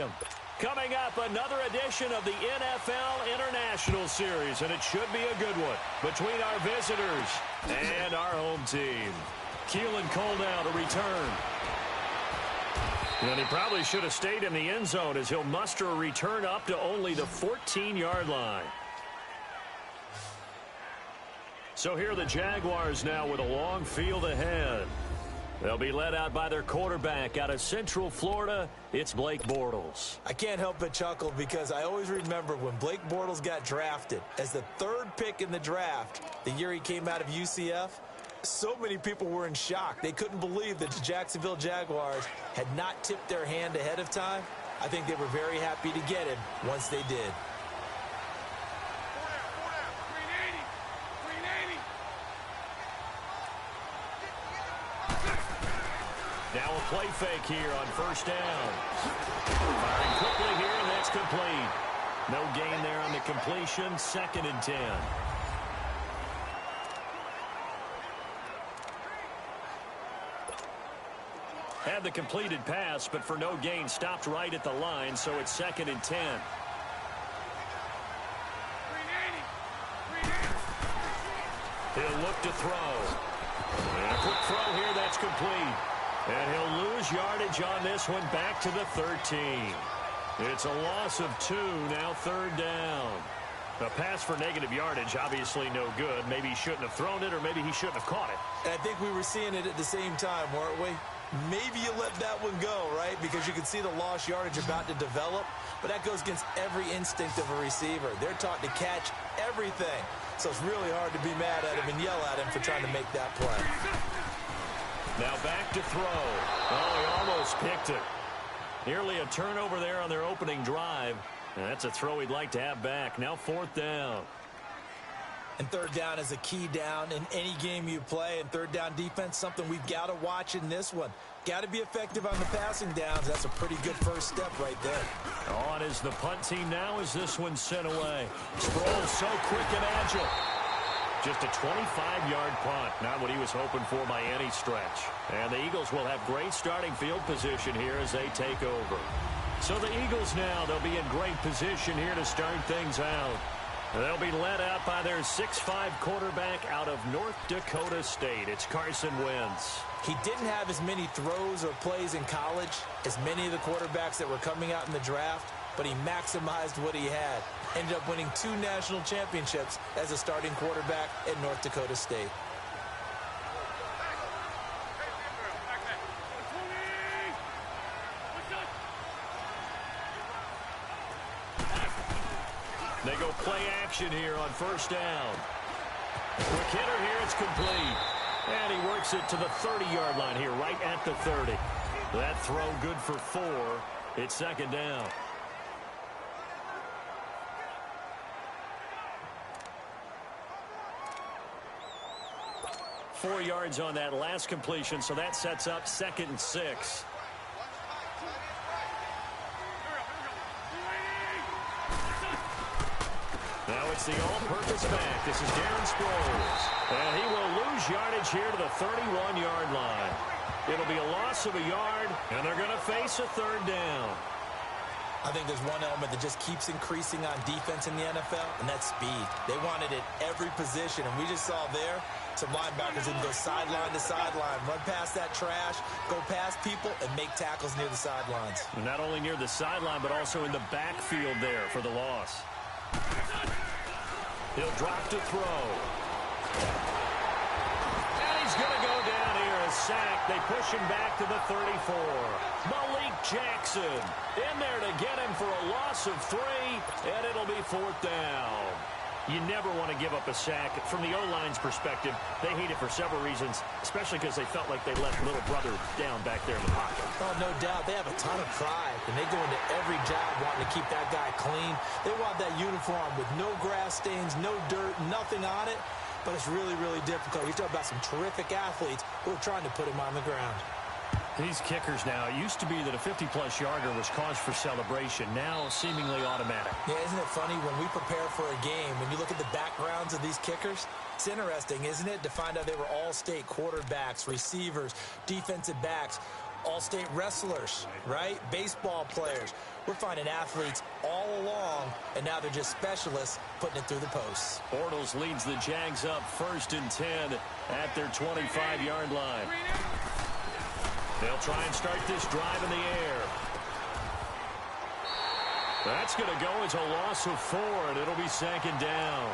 Stadium. Coming up, another edition of the NFL International Series, and it should be a good one between our visitors and our home team. Keelan Cole now to return. And he probably should have stayed in the end zone as he'll muster a return up to only the 14-yard line. So here are the Jaguars now with a long field ahead. They'll be led out by their quarterback out of Central Florida. It's Blake Bortles. I can't help but chuckle because I always remember when Blake Bortles got drafted as the 3rd pick in the draft, the year he came out of UCF. So many people were in shock. They couldn't believe that the Jacksonville Jaguars had not tipped their hand ahead of time. I think they were very happy to get him once they did. Now a play fake here on first down. Firing quickly here, and that's complete. No gain there on the completion. 2nd and 10. Had the completed pass, but for no gain, stopped right at the line, so it's 2nd and 10. He'll look to throw. And a quick throw here, that's complete. And he'll lose yardage on this one back to the 13. It's a loss of 2, now 3rd down. A pass for negative yardage, obviously no good. Maybe he shouldn't have thrown it, or maybe he shouldn't have caught it. And I think we were seeing it at the same time, weren't we? Maybe you let that one go, right? Because you can see the lost yardage about to develop. But that goes against every instinct of a receiver. They're taught to catch everything. So it's really hard to be mad at him and yell at him for trying to make that play. Now back to throw. Oh, he almost picked it. Nearly a turnover there on their opening drive. And that's a throw he'd like to have back. Now 4th down. And 3rd down is a key down in any game you play. And 3rd down defense, something we've got to watch in this one. Got to be effective on the passing downs. That's a pretty good first step right there. On is the punt team now as this one's sent away. Sproles so quick and agile. Just a 25-yard punt. Not what he was hoping for by any stretch. And the Eagles will have great starting field position here as they take over. So the Eagles now, they'll be in great position here to start things out. They'll be led out by their 6'5" quarterback out of North Dakota State. It's Carson Wentz. He didn't have as many throws or plays in college as many of the quarterbacks that were coming out in the draft, but he maximized what he had. Ended up winning 2 national championships as a starting quarterback at North Dakota State. They go play action here on first down. Quick hitter here, it's complete. And he works it to the 30-yard line here, right at the 30. That throw good for 4. It's 2nd down. Four yards on that last completion, so that sets up 2nd and 6. Now it's the all-purpose back. This is Darren Sproles. And he will lose yardage here to the 31-yard line. It'll be a loss of a yard, and they're going to face a 3rd down. I think there's one element that just keeps increasing on defense in the NFL, and that's speed. They want it at every position, and we just saw there some linebackers who can go sideline to sideline, run past that trash, go past people, and make tackles near the sidelines. And not only near the sideline, but also in the backfield there for the loss. He'll drop to throw. And he's going to go down here, a sack. They push him back to the 34. Malik Jackson in there to get him for a loss of 3, and it'll be 4th down. You never want to give up a sack. From the O-line's perspective, they hate it for several reasons, especially because they felt like they let little brother down back there in the pocket. Oh, no doubt. They have a ton of pride, and they go into every job wanting to keep that guy clean. They want that uniform with no grass stains, no dirt, nothing on it, but it's really, really difficult. You're talking about some terrific athletes who are trying to put him on the ground. These kickers now, it used to be that a 50-plus yarder was cause for celebration. Now seemingly automatic. Yeah, isn't it funny when we prepare for a game, when you look at the backgrounds of these kickers, it's interesting, isn't it, to find out they were all-state quarterbacks, receivers, defensive backs. all-state wrestlers, right? Baseball players. We're finding athletes all along, and now they're just specialists putting it through the posts. Bortles leads the Jags up 1st and 10 at their 25-yard line. They'll try and start this drive in the air. That's going to go as a loss of 4, and it'll be 2nd down.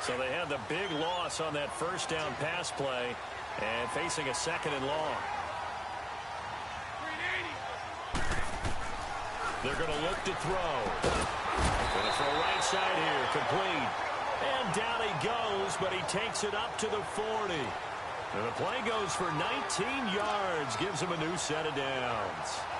So they had the big loss on that 1st down pass play and facing a 2nd and long. They're going to look to throw. Going to throw right side here, complete. And down he goes, but he takes it up to the 40. And the play goes for 19 yards, gives him a new set of downs.